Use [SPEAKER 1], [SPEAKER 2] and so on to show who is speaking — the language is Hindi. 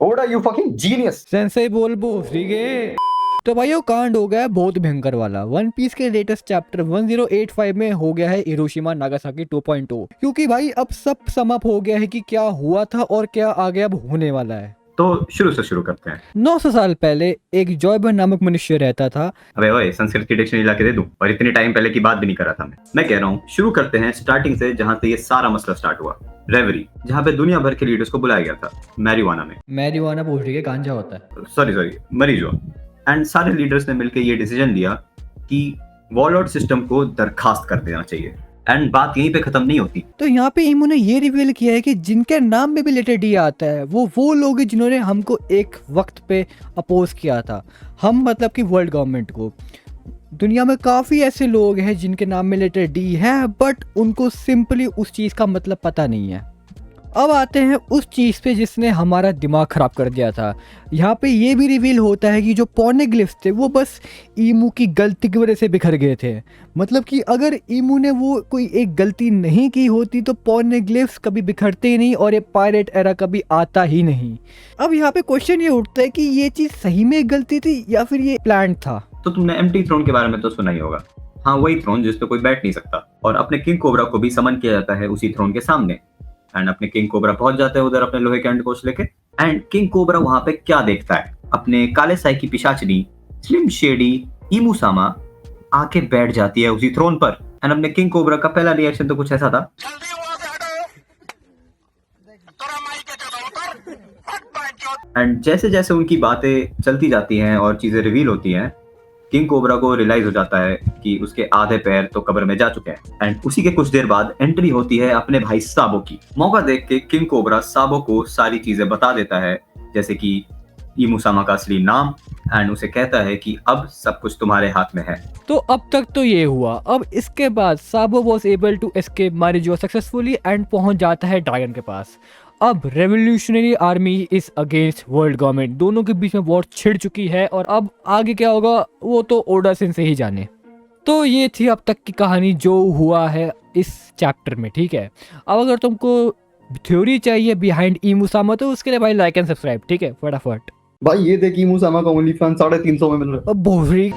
[SPEAKER 1] Voda you fucking genius.
[SPEAKER 2] Sensei बोल बोसरीगे। तो भाइयों कांड हो गया है बहुत भयंकर वाला। वन पीस के लेटेस्ट चैप्टर 1085 में हो गया है हिरोशिमा नागासाकी 2.0, क्योंकि भाई अब सब समअप हो गया है कि क्या हुआ था और क्या आगे अब होने वाला है।
[SPEAKER 1] तो शुरू से शुरू करते हैं।
[SPEAKER 2] 900 साल पहले एक जॉयबन नामक मनुष्य रहता था।
[SPEAKER 1] अबे ओए, संस्कृत की डिक्शनरी ला के दे दूं, और इतने टाइम पहले की बात भी नहीं करा था मैं कह रहा हूँ शुरू करते हैं स्टार्टिंग से, जहां से ये सारा मसला स्टार्ट हुआ। रेवरी, जहां पे दुनिया भर के लीडर्स को बुलाया गया था मैरिवाना में।
[SPEAKER 2] मैरिवाना बोसरीगे गांजा होता है।
[SPEAKER 1] सॉरी मरीजो। एंड सारे लीडर्स ने मिलकर ये डिसीजन लिया कि वॉरलॉर्ड सिस्टम को दरखास्त कर देना चाहिए। एंड बात यहीं पे खत्म नहीं होती।
[SPEAKER 2] तो यहाँ पे इमू ने ये रिवील किया है कि जिनके नाम में भी लेटर डी आता है वो लोग हैं जिन्होंने हमको एक वक्त पे अपोज किया था। हम मतलब कि वर्ल्ड गवर्नमेंट को। दुनिया में काफ़ी ऐसे लोग हैं जिनके नाम में लेटर डी है, बट उनको सिंपली उस चीज़ का मतलब पता नहीं है। अब आते हैं उस चीज़ पे जिसने हमारा दिमाग ख़राब कर दिया था। यहाँ पे ये भी रिवील होता है कि जो पॉर्नेग्लिफ्स थे वो बस ईमू की गलती की वजह से बिखर गए थे। मतलब कि अगर ईमू ने वो कोई एक गलती नहीं की होती तो पॉर्नेग्लिफ्स कभी बिखरते ही नहीं और ये पायरेट एरा कभी आता ही नहीं। अब यहाँ पे क्वेश्चन ये उठता है कि ये चीज़ सही में एक गलती थी या फिर ये प्लान था।
[SPEAKER 1] तो तुमने एम्प्टी थ्रोन के बारे में तो सुना ही होगा। हाँ, वही थ्रोन जिस पे कोई बैठ नहीं सकता, और अपने किंग कोबरा को भी समन किया जाता है उसी थ्रोन के सामने। एंड अपने किंग कोबरा पहुंच जाता है उधर अपने लोहे के अंडकोश लेके। एंड किंग कोबरा वहां पे क्या देखता है, अपने काले साई की पिशाचनी स्लिम शेडी इमुसामा आके बैठ जाती है उसी थ्रोन पर। एंड अपने किंग कोबरा का पहला रिएक्शन तो कुछ ऐसा था, एंड जैसे जैसे उनकी बातें चलती जाती हैं और चीजें रिवील होती हैं, किंग कोबरा को रियलाइज हो जाता है कि उसके आधे पैर तो कब्र में जा चुके हैं। एंड उसी के कुछ देर बाद एंट्री होती है अपने भाई साबो की। मौका देख के किंग कोबरा साबो को सारी चीजें बता देता है, जैसे कि इमुसामा का असली नाम, एंड उसे कहता है कि अब सब कुछ तुम्हारे हाथ में है।
[SPEAKER 2] तो अब तक तो ये हुआ। अब इसके बाद Sabo was able to escape Marijoa successfully and पहुंच जाता है ड्रैगन के पास। अब revolutionary army is against world government, दोनों के बीच में वॉर छिड़ चुकी है और अब आगे क्या होगा वो तो ओडा सेंसेई ही जाने। तो ये थी अब तक की कहानी जो हुआ है इस चैप्टर में, ठीक है। अब अगर तुमको थ्योरी चाहिए बिहाइंड इमुसामा तो उसके लिए भाई लाइक एंड सब्सक्राइब, ठीक है, फटाफट।
[SPEAKER 1] भाई ये देखिए इमुसामा का ओनली फैन 350 में मिल रहा है।
[SPEAKER 2] अब बोरी